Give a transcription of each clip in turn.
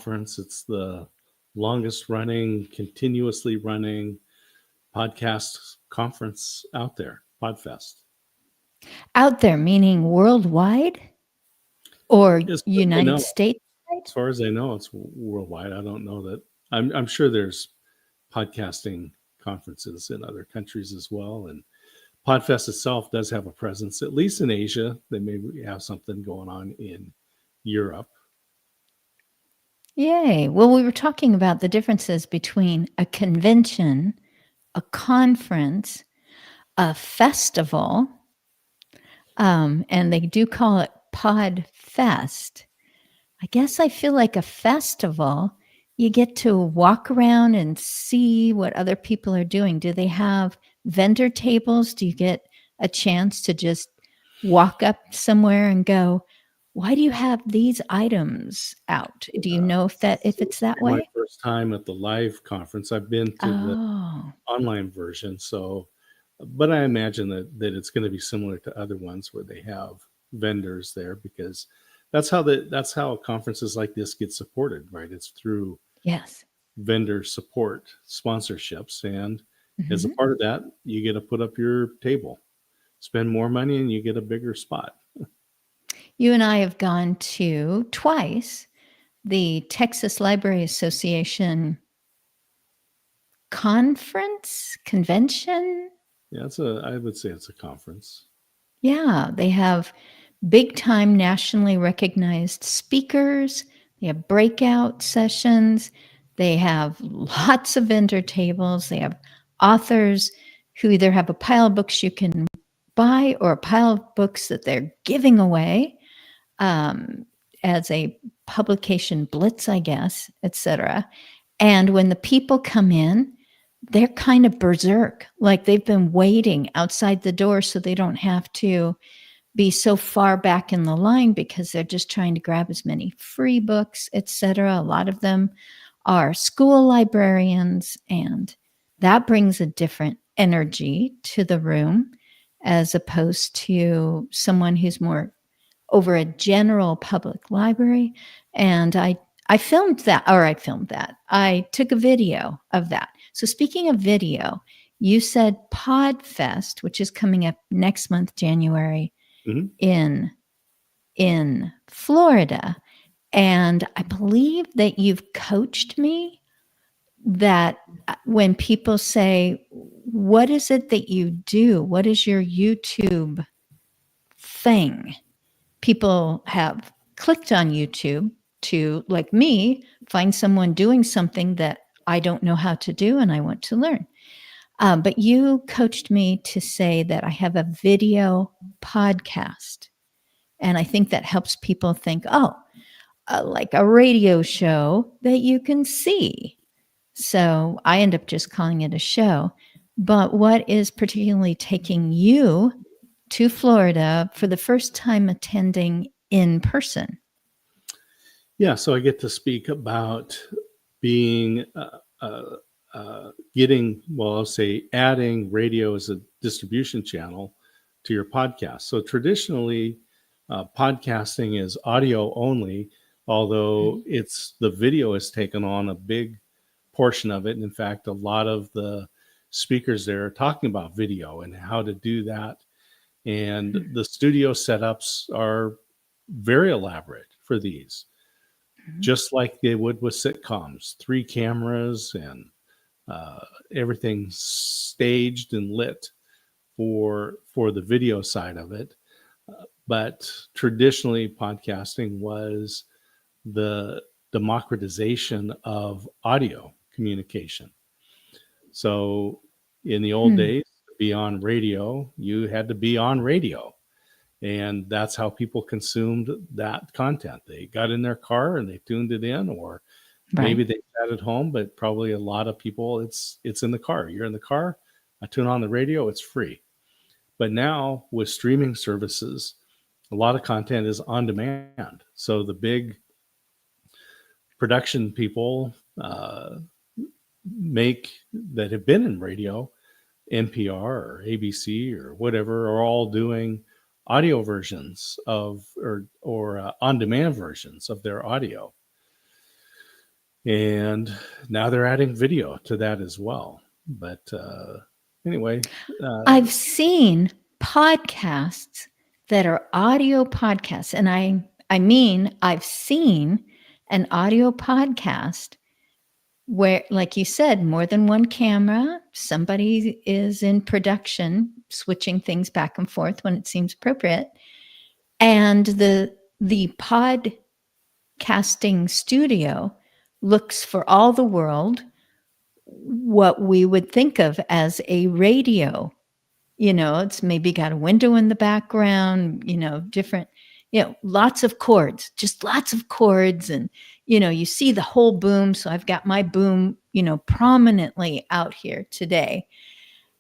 conference. It's the longest running, continuously running podcast conference out there, Podfest. Out there, meaning worldwide or As far as I United know, States? as far as I know, it's worldwide. I don't know that. I'm sure there's podcasting conferences in other countries as well. And Podfest itself does have a presence, at least in Asia. They maybe have something going on in Europe. Yay. Well, we were talking about the differences between a convention, a conference, a festival, and they do call it Podfest. I guess I feel like a festival, you get to walk around and see what other people are doing. Do they have vendor tables? Do you get a chance to just walk up somewhere and go, why do you have these items out? Do you know if it's that My way? first time at the live conference. I've been to the Oh, online version, but I imagine that it's going to be similar to other ones where they have vendors there, because that's how conferences like this get supported, right? It's through yes. vendor support sponsorships, and as a Mhm. part of that, you get to put up your table, spend more money, and you get a bigger spot. You and I have gone to twice the Texas Library Association convention. Yeah, I would say it's a conference. Yeah, they have big time nationally recognized speakers. They have breakout sessions. They have lots of vendor tables. They have authors who either have a pile of books you can buy or a pile of books that they're giving away as a publication blitz, I guess, etc. And when the people come in, they're kind of berserk, like they've been waiting outside the door so they don't have to be so far back in the line because they're just trying to grab as many free books, etc. A lot of them are school librarians, and that brings a different energy to the room as opposed to someone who's more over a general public library. And I filmed that. I took a video of that. So speaking of video, you said Podfest, which is coming up next month, January, Mm-hmm. in Florida. And I believe that you've coached me that when people say, what is it that you do? What is your YouTube thing? People have clicked on YouTube to, like me, find someone doing something that I don't know how to do and I want to learn. But you coached me to say that I have a video podcast. And I think that helps people think, like a radio show that you can see. So I end up just calling it a show. But what is particularly taking you to Florida for the first time attending in person? Yeah, so I get to speak about being I'll say adding radio as a distribution channel to your podcast. So traditionally, podcasting is audio only, although it's the video has taken on a big portion of it. And in fact, a lot of the speakers there are talking about video and how to do that. And the studio setups are very elaborate for these, just like they would with sitcoms, 3 cameras and everything staged and lit for the video side of it. But traditionally, podcasting was the democratization of audio communication. So in the old days, to be on radio, you had to be on radio. And that's how people consumed that content. They got in their car and they tuned it in, or maybe they sat at home, but probably a lot of people, it's in the car. You're in the car, I tune on the radio, it's free. But now with streaming services, a lot of content is on demand. So the big production people that have been in radio, NPR or ABC or whatever, are all doing audio versions of or on-demand versions of their audio. And now they're adding video to that as well. But anyway, I've seen podcasts that are audio podcasts, and I mean I've seen an audio podcast where, like you said, more than one camera, somebody is in production, switching things back and forth when it seems appropriate, and the podcasting studio looks for all the world what we would think of as a radio. It's maybe got a window in the background, different, lots of chords, just lots of chords. And, you see the whole boom. So I've got my boom, prominently out here today.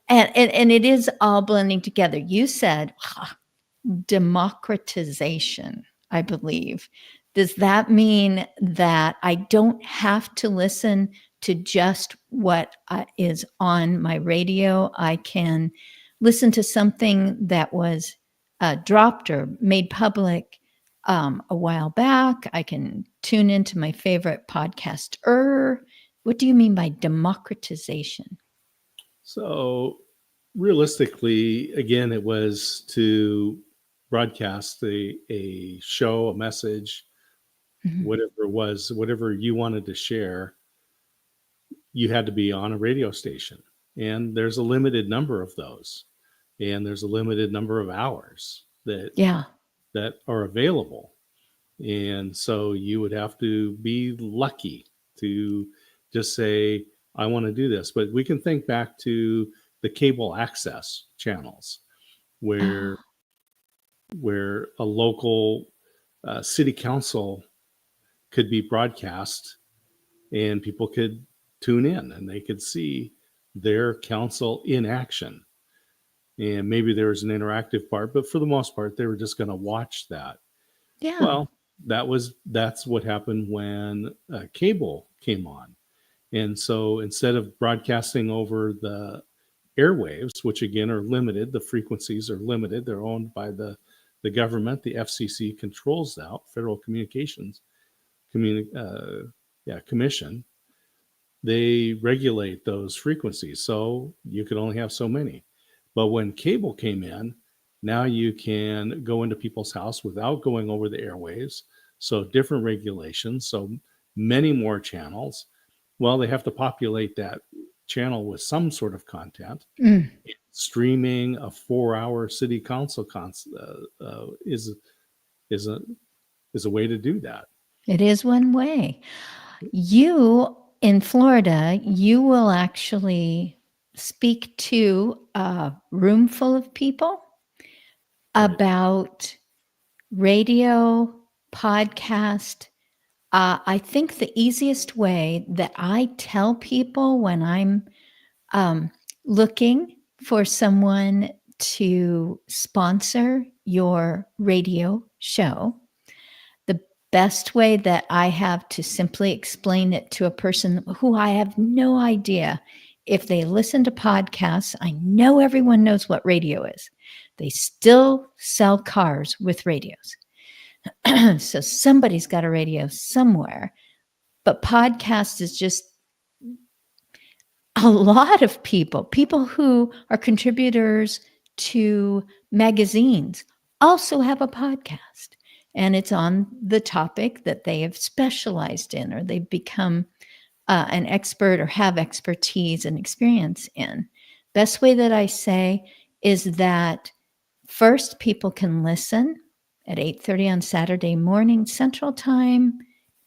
And it is all blending together. You said democratization, I believe. Does that mean that I don't have to listen to just what is on my radio? I can listen to something that was dropped or made public a while back. I can tune into my favorite podcaster. What do you mean by democratization? so realistically, again, it was to broadcast a show, a message, whatever it was, whatever you wanted to share, you had to be on a radio station. And there's a limited number of those. And there's a limited number of hours Yeah. that are available. And so you would have to be lucky to just say, I want to do this. But we can think back to the cable access channels where a local city council could be broadcast and people could tune in and they could see their council in action. And maybe there was an interactive part, but for the most part, they were just going to watch that. Yeah. Well, that's what happened when cable came on. And so instead of broadcasting over the airwaves, which again are limited, the frequencies are limited, they're owned by the government, the FCC controls that, Federal Communications Commission. They regulate those frequencies, so you could only have so many. But when cable came in, now you can go into people's house without going over the airwaves. So different regulations, so many more channels. Well, they have to populate that channel with some sort of content. Streaming a 4-hour city council is a way to do that. It is one way. You in Florida, you will actually speak to a room full of people about radio, podcast. I think the easiest way that I tell people when I'm looking for someone to sponsor your radio show, the best way that I have to simply explain it to a person who I have no idea if they listen to podcasts, I know everyone knows what radio is. They still sell cars with radios. So somebody's got a radio somewhere. But podcast is just a lot of people who are contributors to magazines also have a podcast. And it's on the topic that they have specialized in or they've become an expert or have expertise and experience in. Best way that I say is that first people can listen at 8:30 on Saturday morning Central Time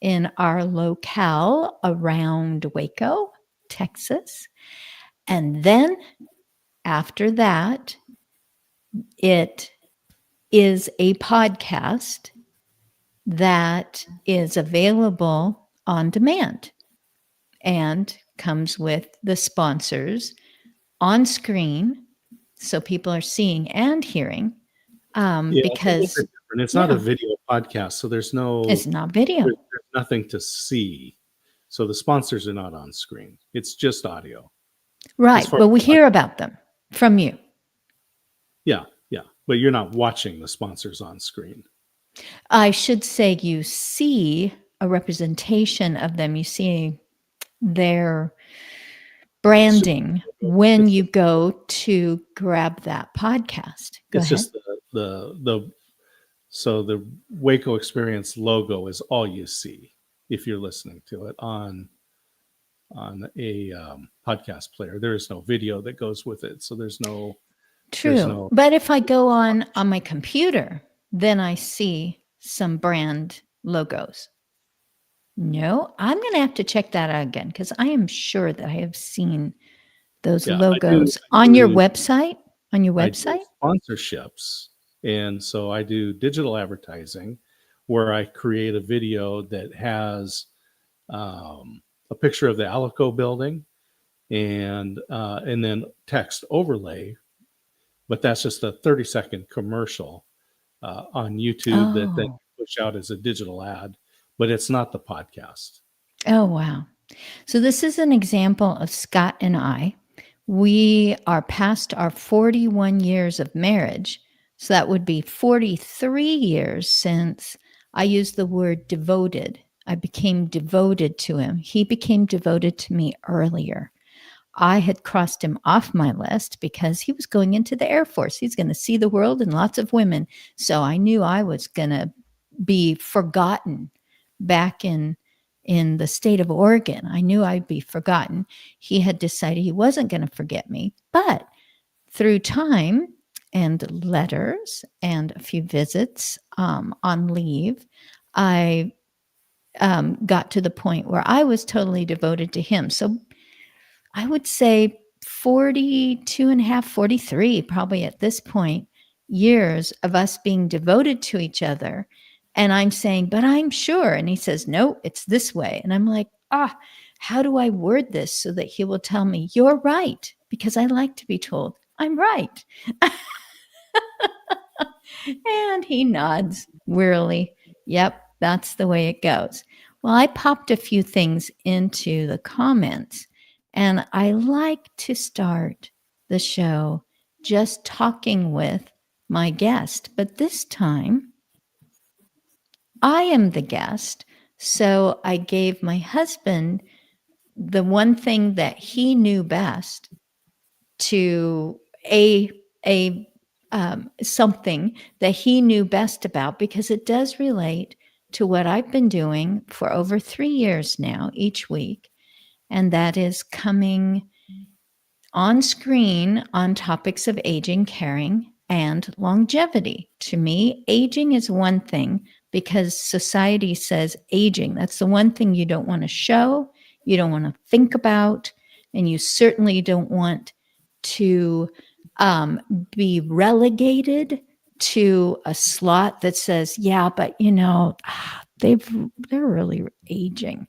in our locale around Waco, Texas. And then after that, it is a podcast that is available on demand and comes with the sponsors on screen. So people are seeing and hearing because it's not a video podcast. So it's not video. There's nothing to see. So the sponsors are not on screen. It's just audio. Right. But we hear about them from you. Yeah. But you're not watching the sponsors on screen. I should say you see a representation of them. You see their branding when you go to grab that podcast. Go It's ahead. just so the Waco Experience logo is all you see if you're listening to it on a podcast player. There is no video that goes with it, so there's no. True. But if I go on my computer, then I see some brand logos. No, I'm going to have to check that out again, because I am sure that I have seen those logos on your website. On your website? I do sponsorships. And so I do digital advertising where I create a video that has a picture of the Alico building and then text overlay. But that's just a 30-second commercial on YouTube that then push out as a digital ad, but it's not the podcast. Oh, wow. So this is an example of Scott and I. We are past our 41 years of marriage. So that would be 43 years since I used the word devoted. I became devoted to him. He became devoted to me earlier. I had crossed him off my list because he was going into the Air Force. He's going to see the world and lots of women. So I knew I was going to be forgotten back in the state of Oregon. I knew I'd be forgotten. He had decided he wasn't going to forget me. But through time and letters and a few visits on leave, I got to the point where I was totally devoted to him. So I would say 42 and a half, 43, probably at this point, years of us being devoted to each other. And I'm saying, but I'm sure. And he says, no, it's this way. And I'm like, how do I word this so that he will tell me you're right? Because I like to be told I'm right. And he nods wearily. Yep, that's the way it goes. Well, I popped a few things into the comments, and I like to start the show just talking with my guest. But this time, I am the guest. So I gave my husband the one thing that he knew best to something that he knew best about, because it does relate to what I've been doing for over 3 years now, each week. And that is coming on screen on topics of aging, caring, and longevity. To me, aging is one thing because society says aging. That's the one thing you don't want to show, you don't want to think about, and you certainly don't want to be relegated to a slot that says, yeah, but they're really aging,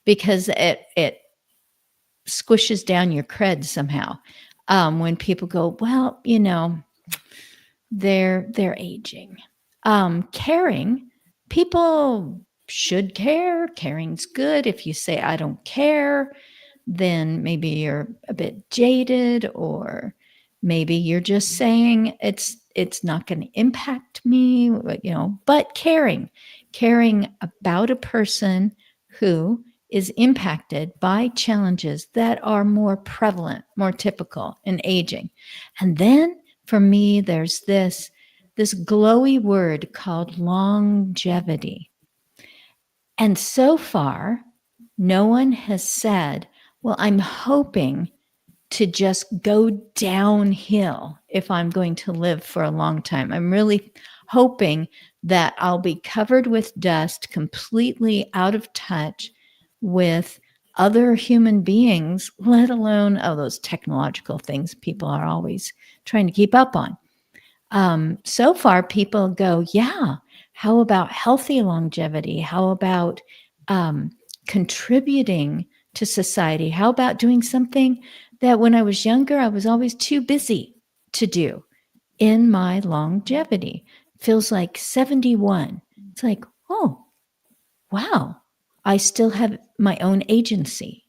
because it squishes down your cred somehow. When people go, well, they're aging. Caring, people should care. Caring's good. If you say, I don't care, then maybe you're a bit jaded, or maybe you're just saying it's not going to impact me, but caring about a person who is impacted by challenges that are more prevalent, more typical in aging. And then for me, there's this glowy word called longevity. And so far, no one has said, well, I'm hoping to just go downhill if I'm going to live for a long time. I'm really hoping that I'll be covered with dust, completely out of touch with other human beings, let alone those technological things people are always trying to keep up on. So far, people go, yeah, how about healthy longevity? How about contributing to society? How about doing something that when I was younger, I was always too busy to do in my longevity? Feels like 71. It's like, oh, wow, I still have my own agency,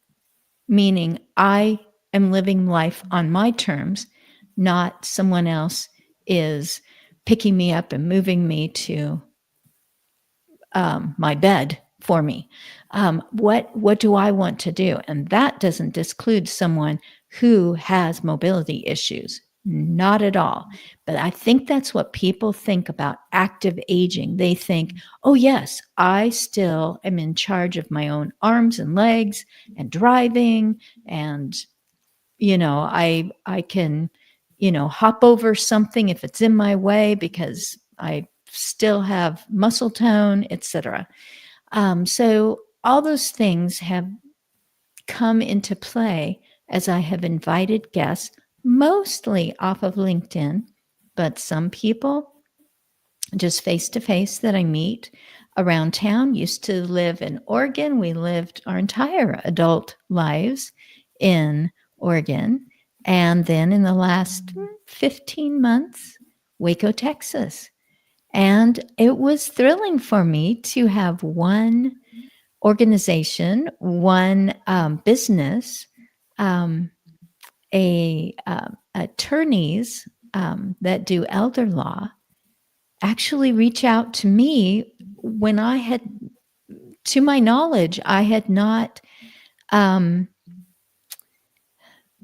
meaning I am living life on my terms, not someone else is picking me up and moving me to my bed for me? What do I want to do? And that doesn't disclude someone who has mobility issues. Not at all. But I think that's what people think about active aging. They think, oh, yes, I still am in charge of my own arms and legs and driving. And, I can, hop over something if it's in my way because I still have muscle tone, etc. So all those things have come into play as I have invited guests, mostly off of LinkedIn, but some people just face to face that I meet around town. Used to live in Oregon. We lived our entire adult lives in Oregon. And then in the last 15 months, Waco, Texas. And it was thrilling for me to have one organization, one business, attorneys that do elder law actually reach out to me when I had, to my knowledge, I had not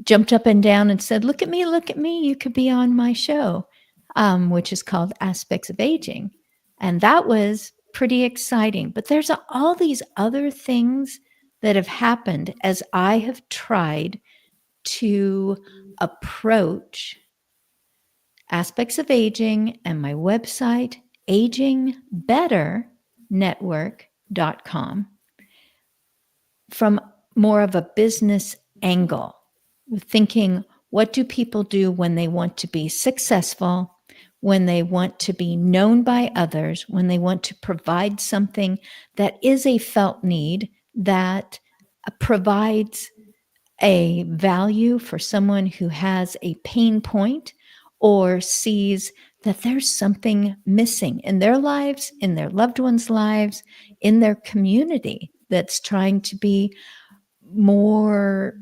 jumped up and down and said, look at me, you could be on my show, which is called Aspects of Aging. And that was pretty exciting. But there's all these other things that have happened as I have tried to approach Aspects of Aging and my website, agingbetternetwork.com, from more of a business angle, thinking, what do people do when they want to be successful, when they want to be known by others, when they want to provide something that is a felt need, that provides a value for someone who has a pain point or sees that there's something missing in their lives, in their loved ones' lives, in their community that's trying to be more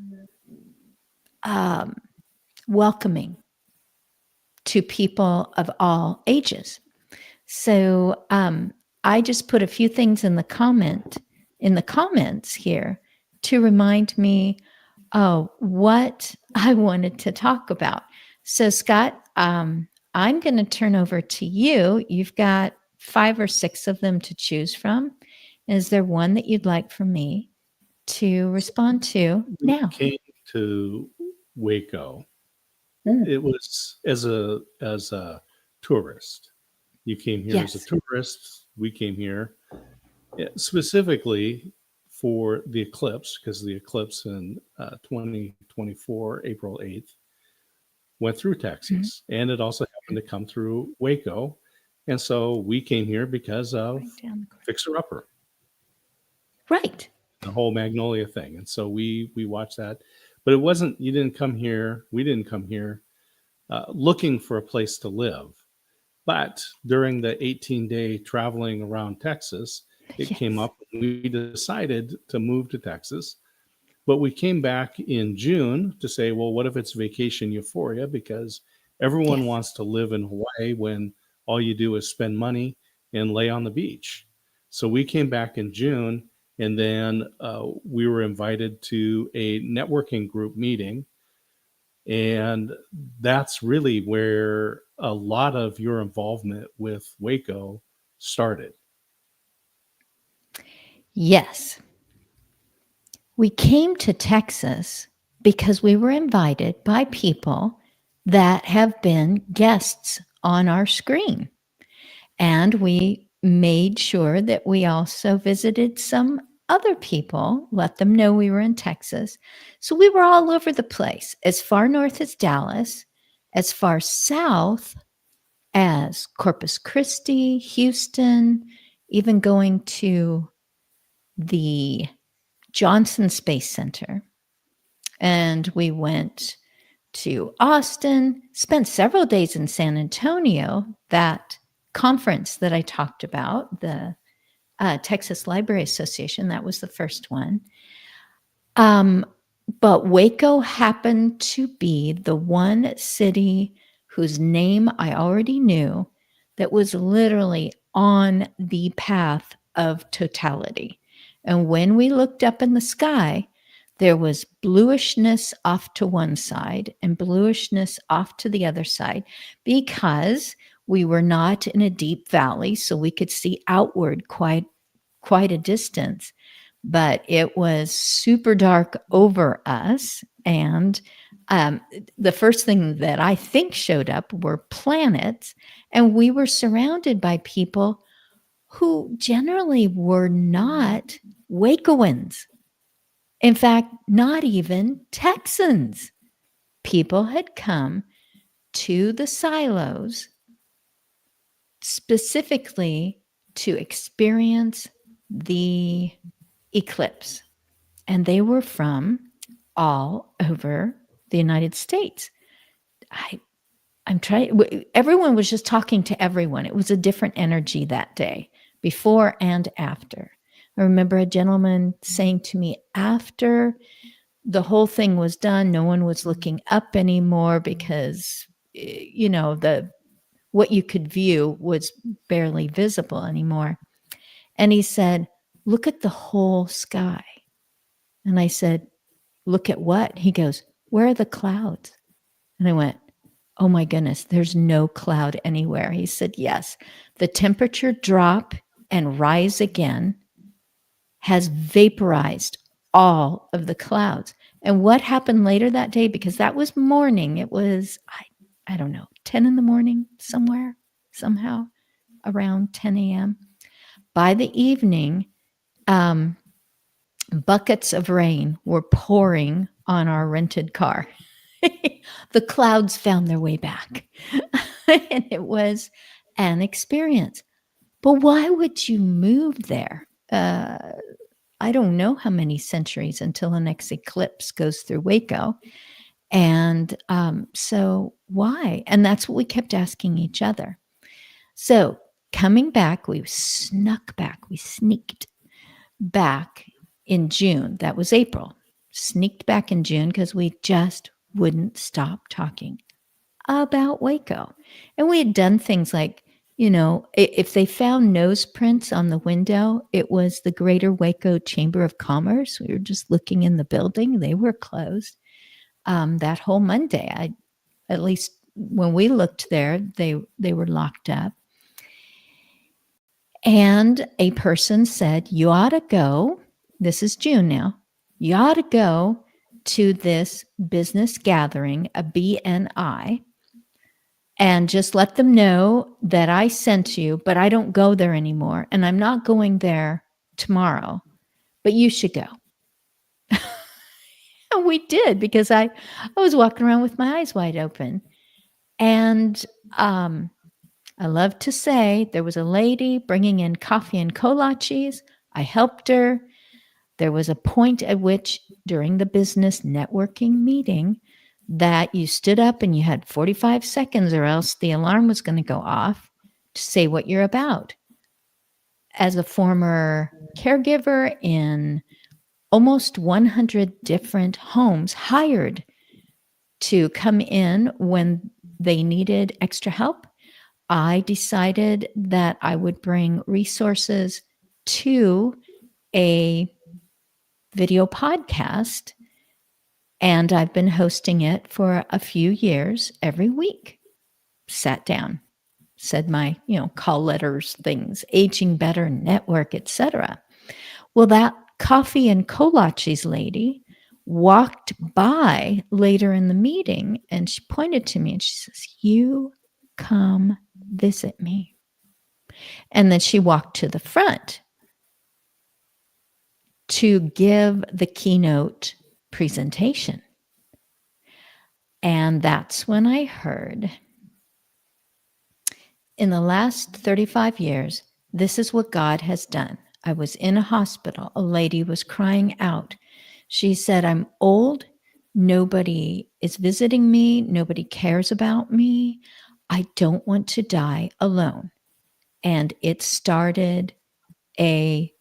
welcoming to people of all ages. So I just put a few things in the comments here to remind me what I wanted to talk about. So Scott, I'm going to turn over to you. You've got 5 or 6 of them to choose from. Is there one that you'd like for me to respond to now? Came to Waco. It was as a tourist. You came here as a tourist. We came here specifically for the eclipse, because the eclipse in 2024, April 8th, went through Texas. And it also happened to come through Waco. And so we came here because of Fixer Upper. Right. The whole Magnolia thing. And so we watched that. But it wasn't, we didn't come here looking for a place to live. But during the 18-day traveling around Texas, it came up and we decided to move to Texas. But we came back in June to say, well, what if it's vacation euphoria? Because everyone wants to live in Hawaii when all you do is spend money and lay on the beach. So we came back in June, and then we were invited to a networking group meeting. And that's really where a lot of your involvement with Waco started. Yes. We came to Texas because we were invited by people that have been guests on our screen. And we made sure that we also visited some other people, let them know we were in Texas. So we were all over the place, as far north as Dallas, as far south as Corpus Christi, Houston, even going to the Johnson Space Center. And we went to Austin, spent several days in San Antonio, that conference that I talked about, the Texas Library Association, that was the first one. But Waco happened to be the one city whose name I already knew that was literally on the path of totality. And when we looked up in the sky, there was bluishness off to one side and bluishness off to the other side because we were not in a deep valley, so we could see outward quite a distance. But it was super dark over us. And the first thing that I think showed up were planets. And we were surrounded by people who generally were not Wacoans. In fact, not even Texans. People had come to the silos specifically to experience the eclipse. And they were from all over the United States. I'm trying, everyone was just talking to everyone. It was a different energy that day, before and after. I remember a gentleman saying to me after the whole thing was done, no one was looking up anymore because, what you could view was barely visible anymore. And he said, look at the whole sky. And I said, look at what? He goes, where are the clouds? And I went, oh my goodness, there's no cloud anywhere. He said, yes, the temperature drop and rise again has vaporized all of the clouds. And what happened later that day, because that was morning, it was, I don't know, 10 in the morning somewhere, somehow around 10 a.m. By the evening, buckets of rain were pouring on our rented car. The clouds found their way back. And it was an experience. But why would you move there? I don't know how many centuries until the next eclipse goes through Waco. And so why? And that's what we kept asking each other. So coming back, we sneaked back in June. That was April. Sneaked back in June because we just wouldn't stop talking about Waco. And we had done things like, if they found nose prints on the window, it was the Greater Waco Chamber of Commerce. We were just looking in the building. They were closed that whole Monday. At least when we looked there, they were locked up. And a person said, you ought to go, this is June now, you ought to go to this business gathering, a BNI, and just let them know that I sent you, but I don't go there anymore. And I'm not going there tomorrow, but you should go. And we did, because I was walking around with my eyes wide open. And I love to say there was a lady bringing in coffee and kolaches. I helped her. There was a point at which during the business networking meeting that you stood up and you had 45 seconds or else the alarm was going to go off to say what you're about. As a former caregiver in almost 100 different homes hired to come in when they needed extra help, I decided that I would bring resources to a video podcast, and I've been hosting it for a few years every week. Sat down, said my, call letters, things, aging better, network, etc. Well, that coffee and kolaches lady walked by later in the meeting and she pointed to me and she says, you come visit me. And then she walked to the front to give the keynote presentation. And that's when I heard, in the last 35 years, this is what God has done. I was in a hospital. A lady was crying out. She said, I'm old. Nobody is visiting me. Nobody cares about me. I don't want to die alone. And it started the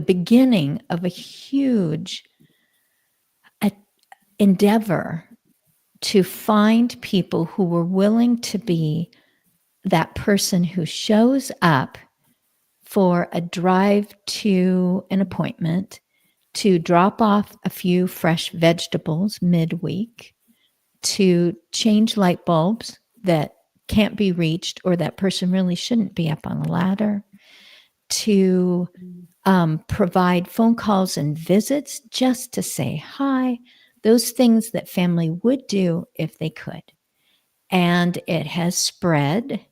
beginning of a huge endeavor to find people who were willing to be that person who shows up for a drive to an appointment to drop off a few fresh vegetables midweek, to change light bulbs that can't be reached or that person really shouldn't be up on the ladder, to provide phone calls and visits just to say hi, those things that family would do if they could. And it has spread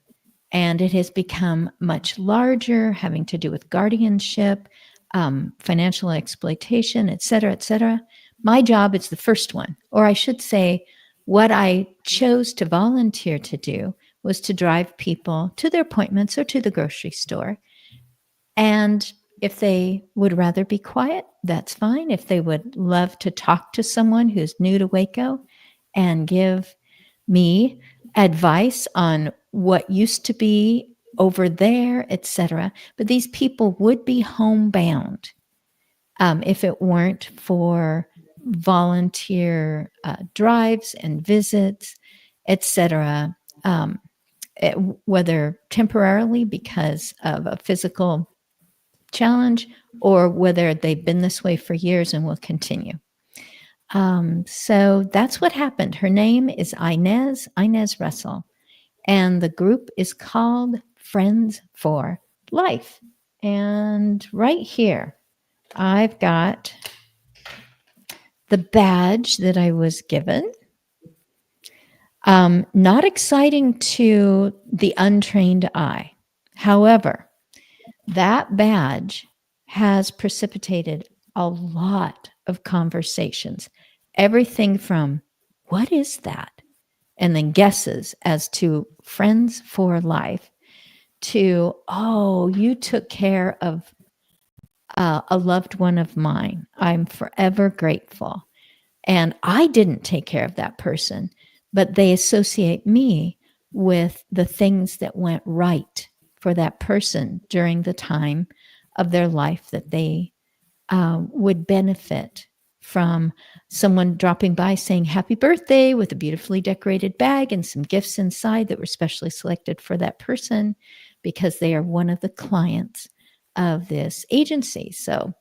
and it has become much larger, having to do with guardianship, financial exploitation, et cetera, et cetera. My job is the first one, or I should say, what I chose to volunteer to do was to drive people to their appointments or to the grocery store. And if they would rather be quiet, that's fine. If they would love to talk to someone who's new to Waco and give me advice on what used to be over there, etc. But these people would be homebound if it weren't for volunteer drives and visits, etc. Whether temporarily because of a physical challenge or whether they've been this way for years and will continue. So that's what happened. Her name is Inez Russell, and the group is called Friends for Life. And right here, I've got the badge that I was given. Not exciting to the untrained eye. However, that badge has precipitated a lot of conversations. Everything from, what is that? And then guesses as to Friends for Life, to, oh, you took care of a loved one of mine. I'm forever grateful. And I didn't take care of that person, but they associate me with the things that went right for that person during the time of their life that they would benefit from someone dropping by saying happy birthday with a beautifully decorated bag and some gifts inside that were specially selected for that person because they are one of the clients of this agency. So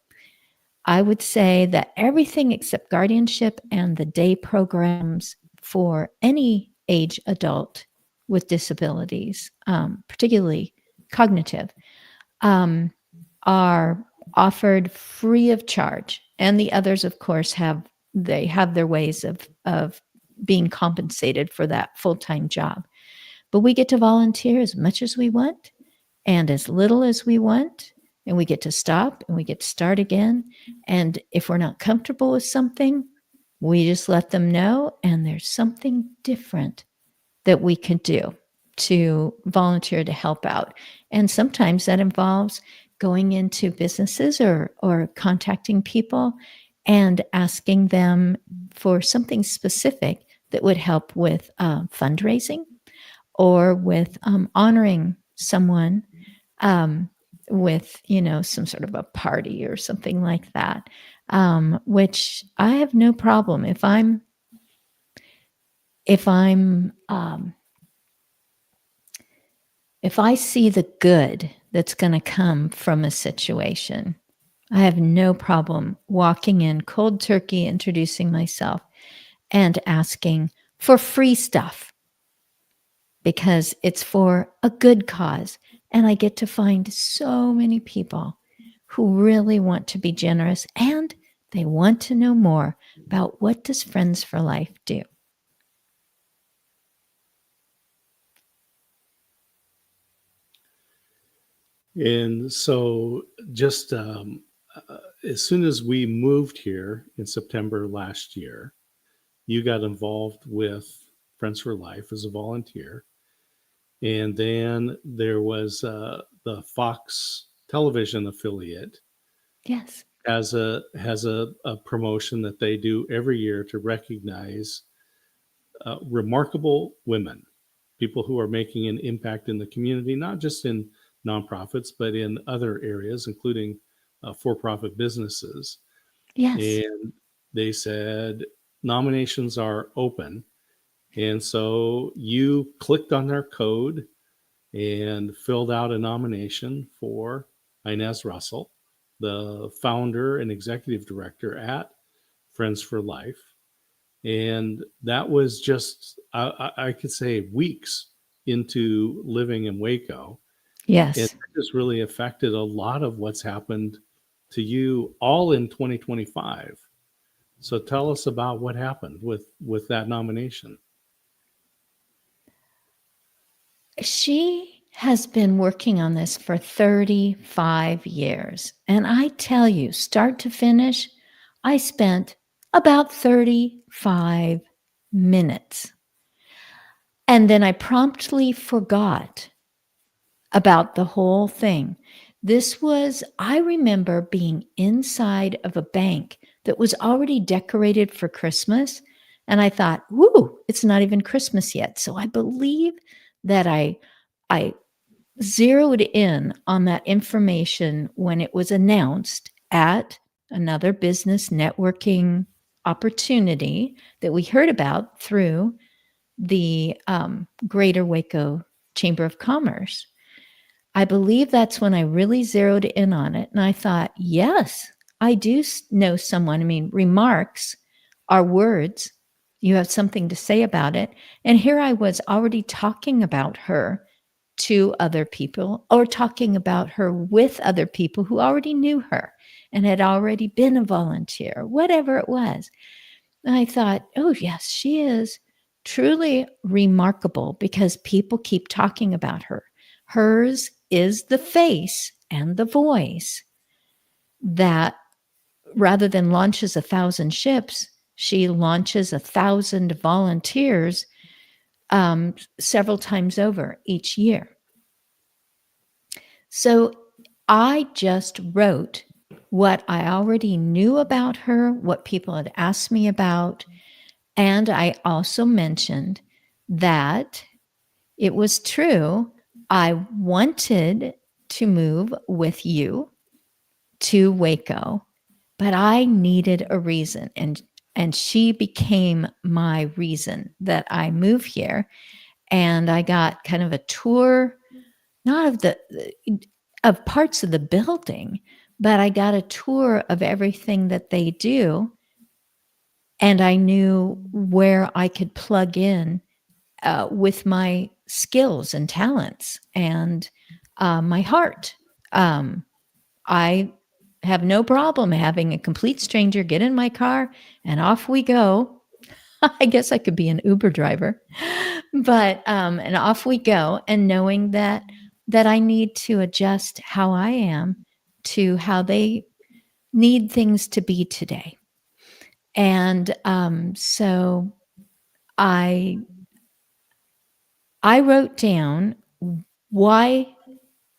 I would say that everything except guardianship and the day programs for any age adult with disabilities, particularly cognitive, are offered free of charge. And the others, of course, have their ways of being compensated for that full-time job. But we get to volunteer as much as we want and as little as we want. And we get to stop and we get to start again. And if we're not comfortable with something, we just let them know. And there's something different that we can do to volunteer to help out. And sometimes that involves going into businesses or contacting people and asking them for something specific that would help with fundraising or with honoring someone with, some sort of a party or something like that, which I have no problem if I see the good that's going to come from a situation. I have no problem walking in cold turkey, introducing myself, and asking for free stuff because it's for a good cause. And I get to find so many people who really want to be generous and they want to know more about what does Friends for Life do. And so just as soon as we moved here in September last year, you got involved with Friends for Life as a volunteer. And then there was the Fox television affiliate. Yes. Has a promotion that they do every year to recognize remarkable women, people who are making an impact in the community, not just in nonprofits, but in other areas, including for-profit businesses. Yes. And they said nominations are open. And so you clicked on their code and filled out a nomination for Inez Russell, the founder and executive director at Friends for Life. And that was just, I could say, weeks into living in Waco. And Yes. it just really affected a lot of what's happened to you all in 2025. So tell us about what happened with that nomination. She has been working on this for 35 years. And I tell you, start to finish, I spent about 35 minutes. And then I promptly forgot about the whole thing. I remember being inside of a bank that was already decorated for Christmas. And I thought, woo, it's not even Christmas yet. So I believe that I zeroed in on that information when it was announced at another business networking opportunity that we heard about through the Greater Waco Chamber of Commerce. I believe that's when I really zeroed in on it. And I thought, yes, I do know someone. I mean, remarks are words. You have something to say about it. And here I was already talking about her to other people, or talking about her with other people who already knew her and had already been a volunteer, whatever it was. And I thought, oh, yes, she is truly remarkable because people keep talking about her. Hers is the face and the voice that, rather than launches 1,000 ships, she launches 1,000 volunteers several times over each year. So I just wrote what I already knew about her, what people had asked me about. And I also mentioned that it was true. I wanted to move with you to Waco, but I needed a reason. And she became my reason that I move here. And I got kind of a tour, not of parts of the building, but I got a tour of everything that they do. And I knew where I could plug in with my skills and talents and my heart. I have no problem having a complete stranger get in my car and off we go. I guess I could be an Uber driver, but and off we go, and knowing that I need to adjust how I am to how they need things to be today. And so I wrote down why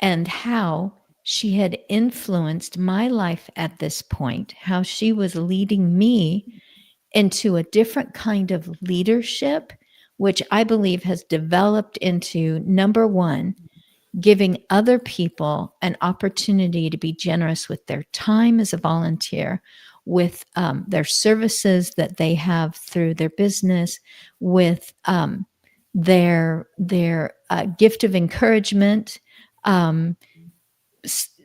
and how she had influenced my life at this point, how she was leading me into a different kind of leadership, which I believe has developed into, number one, giving other people an opportunity to be generous with their time as a volunteer, with their services that they have through their business, with their gift of encouragement,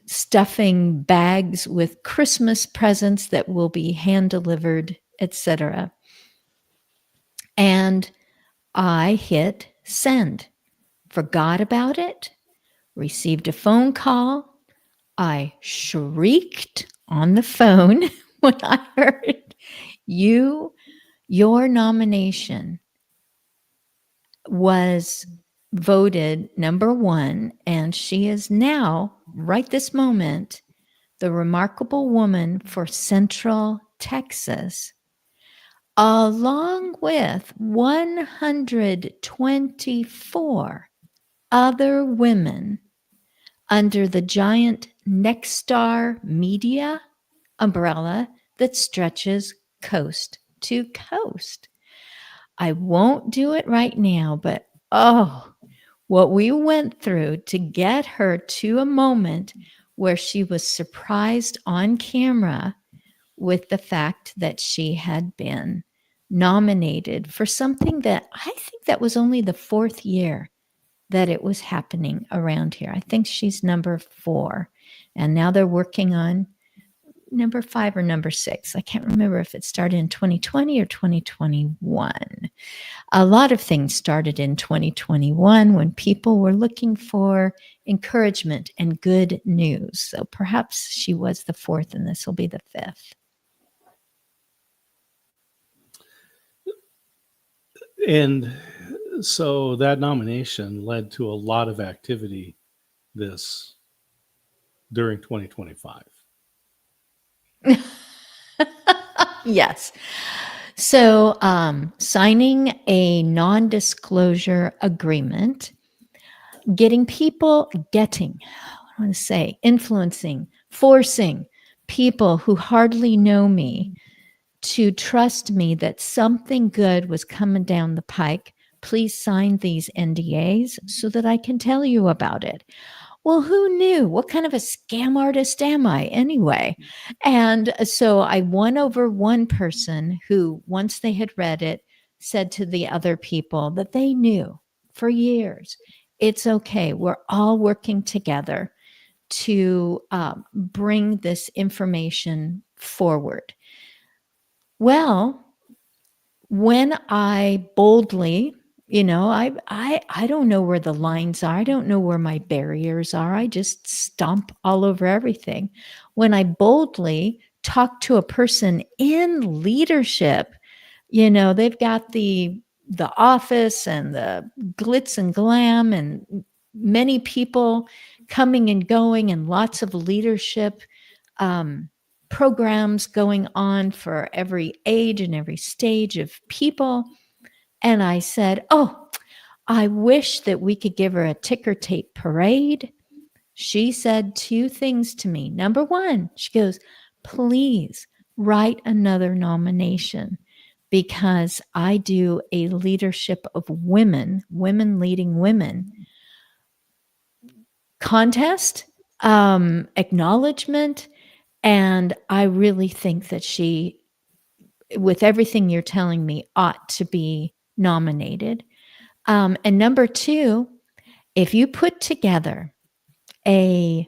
stuffing bags with Christmas presents that will be hand delivered, etc. And I hit send, forgot about it, received a phone call. I shrieked on the phone when I heard your nomination was voted number one, and she is now, right this moment, the remarkable woman for Central Texas, along with 124 other women under the giant Nexstar Media umbrella that stretches coast to coast. I won't do it right now, but what we went through to get her to a moment where she was surprised on camera with the fact that she had been nominated for something that I think that was only the fourth year that it was happening around here. I think she's number 4. And now they're working on number 5 or number 6. I can't remember if it started in 2020 or 2021. A lot of things started in 2021 when people were looking for encouragement and good news. So perhaps she was the 4th and this will be the 5th. And so that nomination led to a lot of activity during 2025. Yes. So signing a non-disclosure agreement, influencing, forcing people who hardly know me to trust me that something good was coming down the pike. Please sign these NDAs so that I can tell you about it. Well, who knew? What kind of a scam artist am I anyway? And so I won over one person who, once they had read it, said to the other people that they knew for years, it's okay. We're all working together to bring this information forward. Well, when I boldly, I don't know where the lines are. I don't know where my barriers are. I just stomp all over everything. When I boldly talk to a person in leadership, they've got the office and the glitz and glam and many people coming and going and lots of leadership programs going on for every age and every stage of people. And I said, oh, I wish that we could give her a ticker tape parade. She said 2 things to me. Number 1, she goes, please write another nomination because I do a leadership of women leading women contest, acknowledgement. And I really think that she, with everything you're telling me, ought to be nominated. And number 2, if you put together a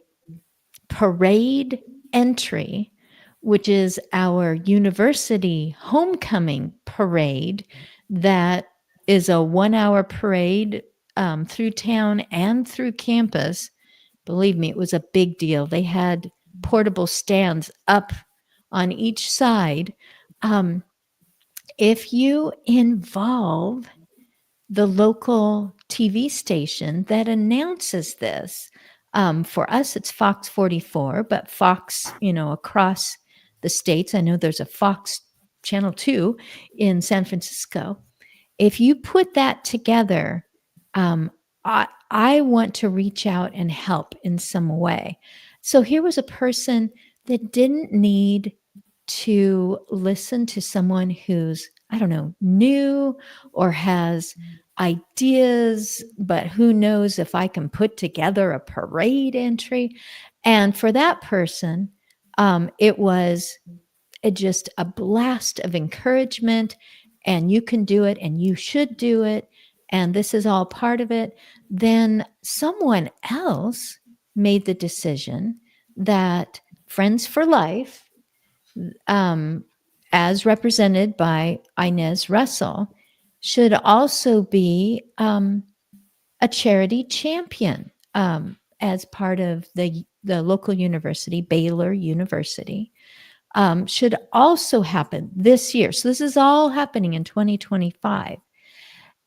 parade entry, which is our university homecoming parade, that is a 1-hour parade through town and through campus. Believe me, it was a big deal. They had portable stands up on each side. If you involve the local TV station that announces this, for us, it's Fox 44, but Fox, across the states, I know there's a Fox Channel 2 in San Francisco. If you put that together, I want to reach out and help in some way. So here was a person that didn't need to listen to someone who's, I don't know, new or has ideas, but who knows if I can put together a parade entry. And for that person, it was just a blast of encouragement, and you can do it and you should do it. And this is all part of it. Then someone else made the decision that Friends for Life, as represented by Inez Russell, should also be a charity champion as part of the local university, Baylor University. Should also happen this year. So this is all happening in 2025.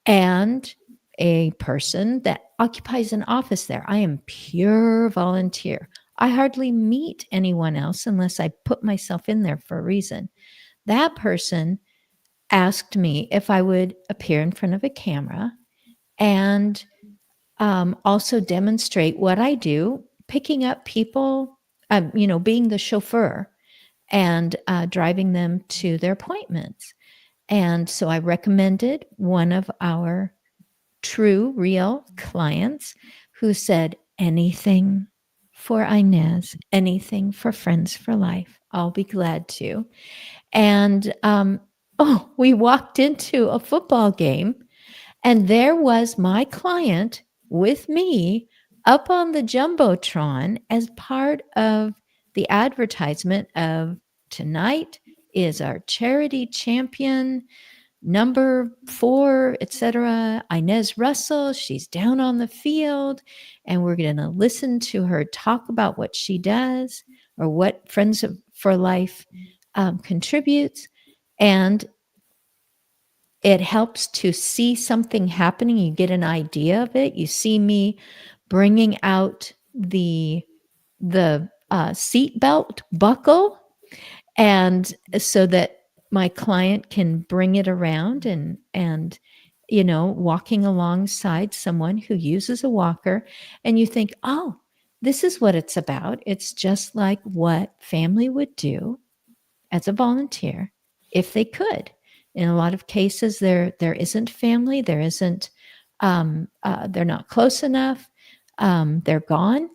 And a person that occupies an office there. I am pure volunteer. I hardly meet anyone else unless I put myself in there for a reason. That person asked me if I would appear in front of a camera and also demonstrate what I do, picking up people, being the chauffeur and driving them to their appointments. And so I recommended one of our true, real clients who said, anything for Inez, anything for Friends for Life. I'll be glad to. And we walked into a football game, and there was my client with me up on the Jumbotron as part of the advertisement of tonight is our charity champion, number 4, etc., Inez Russell. She's down on the field, and we're going to listen to her talk about what she does or what Friends for Life contributes. And it helps to see something happening. You get an idea of it. You see me bringing out the seat belt buckle, and so that my client can bring it around and walking alongside someone who uses a walker, and you think, oh, this is what it's about. It's just like what family would do as a volunteer if they could. In a lot of cases, there isn't family, there isn't, they're not close enough, they're gone,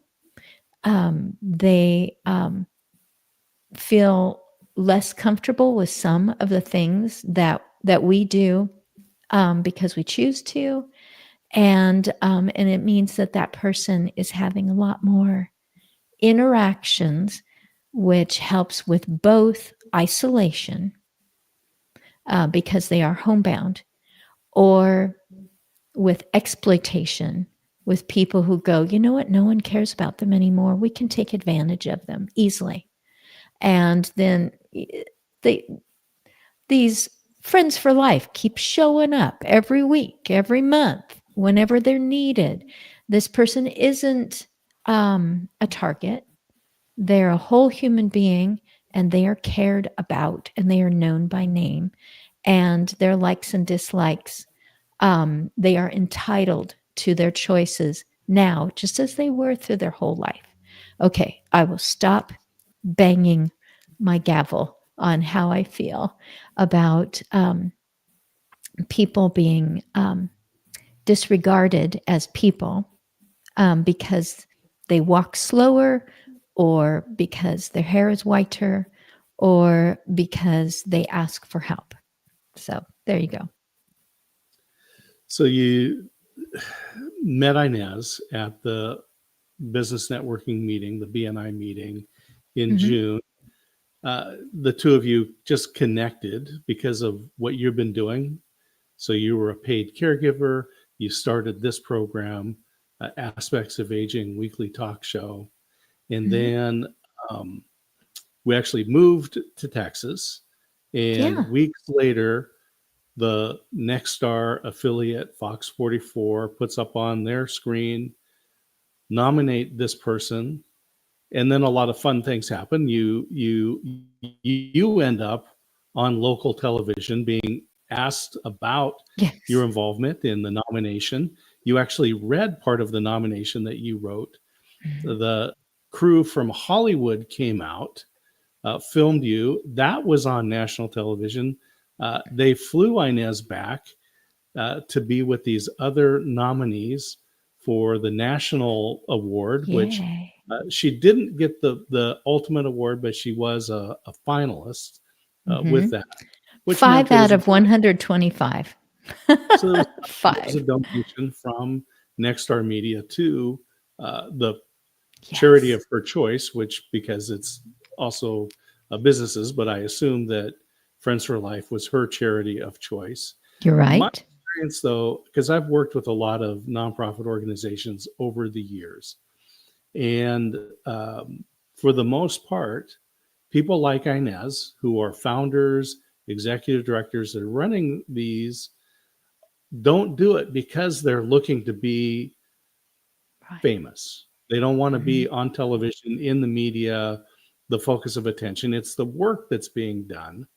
they feel less comfortable with some of the things that we do because we choose to, and it means that person is having a lot more interactions, which helps with both isolation because they are homebound, or with exploitation, with people who go, you know what, no one cares about them anymore. We can take advantage of them easily. And then these Friends for Life keep showing up every week, every month, whenever they're needed. This person isn't a target. They're a whole human being, and they are cared about, and they are known by name, and their likes and dislikes, they are entitled to their choices now, just as they were through their whole life. Okay, I will stop banging my gavel on how I feel about people being disregarded as people because they walk slower, or because their hair is whiter, or because they ask for help. So there you go. So you met Inez at the business networking meeting, the BNI meeting in June. The two of you just connected because of what you've been doing. So you were a paid caregiver. You started this program, Aspects of Aging weekly talk show. And then we actually moved to Texas. And weeks later, the Nexstar affiliate, Fox 44, puts up on their screen, nominate this person. And then a lot of fun things happen. You end up on local television being asked about your involvement in the nomination. You actually read part of the nomination that you wrote. The crew from Hollywood came out, filmed you. That was on national television. They flew Inez back to be with these other nominees for the national award, which she didn't get the ultimate award, but she was a finalist with that. Which 5 out of 125. So there was 5. a donation from Nexstar Media to the charity of her choice, which, because it's also businesses, but I assume that Friends for Life was her charity of choice. You're right. My experience, though, because I've worked with a lot of nonprofit organizations over the years, and for the most part, people like Inez, who are founders, executive directors that are running these, don't do it because they're looking to be famous. They don't want to be on television, in the media, the focus of attention. It's the work that's being done.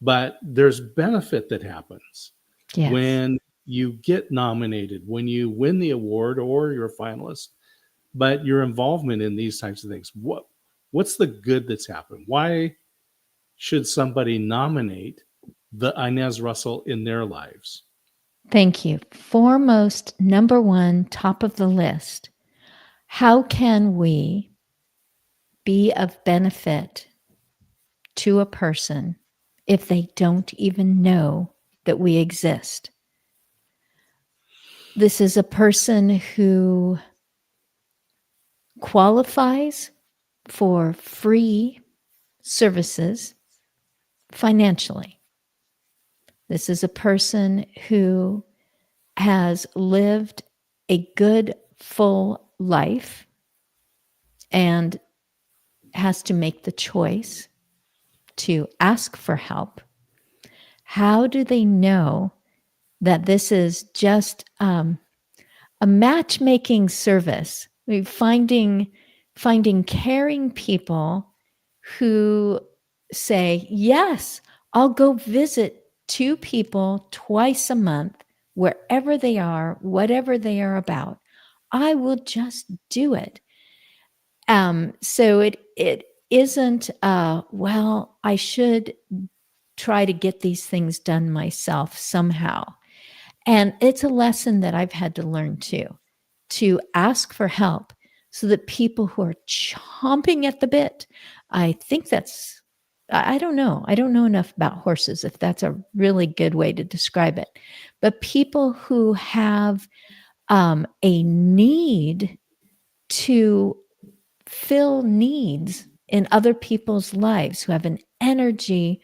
But there's benefit that happens when you get nominated, when you win the award or you're a finalist, but your involvement in these types of things. What's the good that's happened? Why should somebody nominate the Inez Russell in their lives? Thank you. Foremost, number one, top of the list. How can we be of benefit to a person if they don't even know that we exist? This is a person who qualifies for free services financially. This is a person who has lived a good, full life and has to make the choice to ask for help. How do they know that this is just a matchmaking service? Finding caring people who say, yes, I'll go visit 2 people twice a month, wherever they are, whatever they are about. I will just do it. So it isn't, well, I should try to get these things done myself somehow. And it's a lesson that I've had to learn too, to ask for help so that people who are chomping at the bit, I think that's, I don't know. I don't know enough about horses, if that's a really good way to describe it. But people who have a need to fill needs in other people's lives, who have an energy